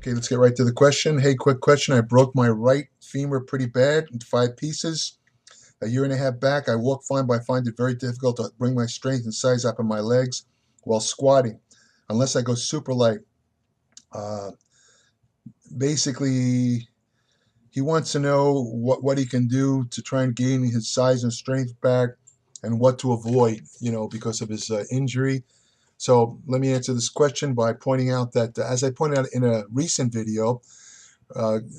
Okay, let's get right to the question. Hey, quick question. I broke my right femur pretty bad into 5 pieces. A year and a half back, I walk fine, but I find it very difficult to bring my strength and size up in my legs while squatting, unless I go super light. Uh, Basically, he wants to know what he can do to try and gain his size and strength back and what to avoid, because of his injury. So let me answer this question by pointing out that, as I pointed out in a recent video,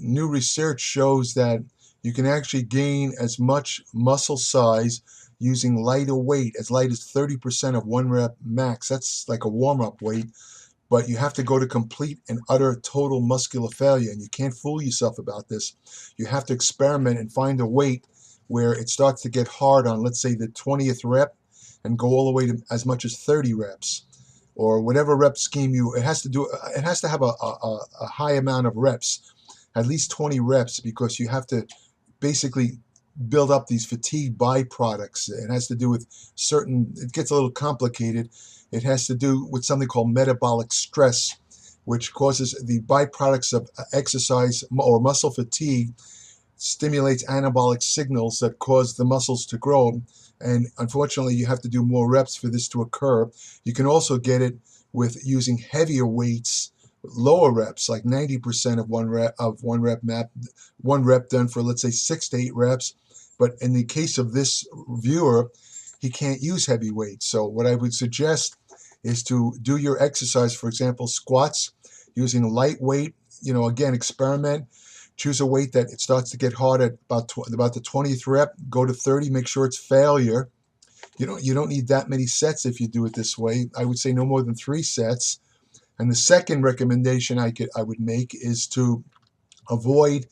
new research shows that you can actually gain as much muscle size using lighter weight, as light as 30% of 1 rep max. That's like a warm-up weight, but you have to go to complete and utter total muscular failure, and you can't fool yourself about this. You have to experiment and find a weight where it starts to get hard on, let's say, the 20th rep, and go all the way to as much as 30 reps. Or whatever rep scheme it has to have a high amount of reps, at least 20 reps, because you have to basically build up these fatigue byproducts. It has to do with it gets a little complicated. It has to do with something called metabolic stress, which causes the byproducts of exercise or muscle fatigue, stimulates anabolic signals that cause the muscles to grow. And unfortunately, you have to do more reps for this to occur. You can also get it with using heavier weights, lower reps, like 90% of one rep done for, let's say, 6 to 8 reps. But in the case of this viewer, he can't use heavy weights. So what I would suggest is to do your exercise, for example, squats, using lightweight. Again, experiment. Choose a weight that it starts to get hard at about the 20th rep. Go to 30. Make sure it's failure. You don't need that many sets if you do it this way. I would say no more than 3 sets. And the second recommendation I would make is to avoid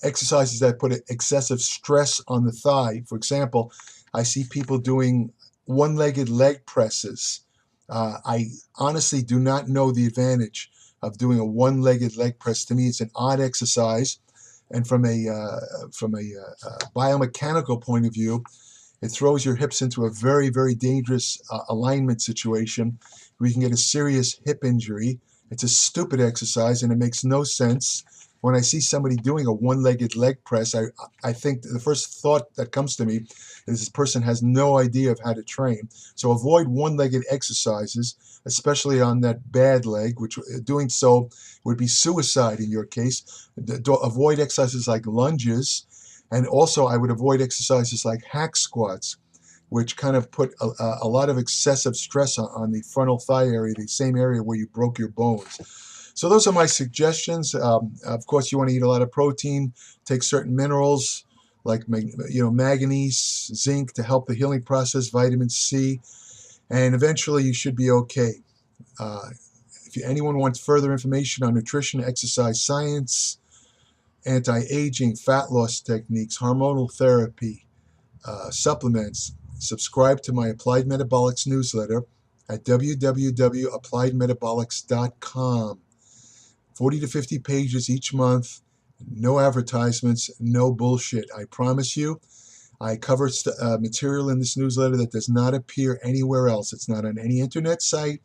exercises that put excessive stress on the thigh. For example, I see people doing one-legged leg presses. I honestly do not know the advantage of doing a one-legged leg press. To me, it's an odd exercise. And from a biomechanical point of view, it throws your hips into a very, very dangerous alignment situation where you can get a serious hip injury. It's a stupid exercise, and it makes no sense. When I see somebody doing a one-legged leg press, I think the first thought that comes to me is this person has no idea of how to train. So avoid one-legged exercises, especially on that bad leg, which doing so would be suicide in your case. Avoid exercises like lunges, and also I would avoid exercises like hack squats, which kind of put a lot of excessive stress on the frontal thigh area, the same area where you broke your bones. So those are my suggestions. Of course, you want to eat a lot of protein, take certain minerals like manganese, zinc to help the healing process, vitamin C, and eventually you should be okay. If anyone wants further information on nutrition, exercise science, anti-aging, fat loss techniques, hormonal therapy, supplements, subscribe to my Applied Metabolics newsletter at www.appliedmetabolics.com. 40 to 50 pages each month, no advertisements, no bullshit. I promise you. I cover material in this newsletter that does not appear anywhere else. It's not on any internet site.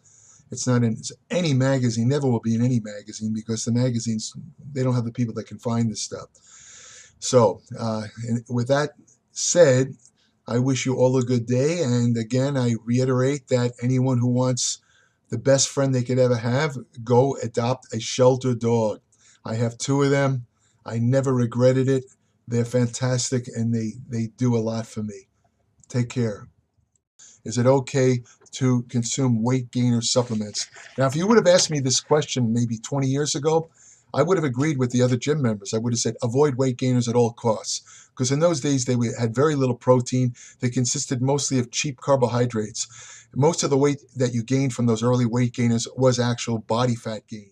It's not in any magazine, never will be in any magazine, because the magazines, they don't have the people that can find this stuff. So with that said, I wish you all a good day. And again, I reiterate that anyone who wants the best friend they could ever have, go adopt a shelter dog. I have 2 of them. I never regretted it. They're fantastic, and they do a lot for me. Take care. Is it okay to consume weight gainer supplements? Now, if you would have asked me this question maybe 20 years ago, I would have agreed with the other gym members. I would have said avoid weight gainers at all costs, because in those days they had very little protein. They consisted mostly of cheap carbohydrates. Most of the weight that you gained from those early weight gainers was actual body fat gain.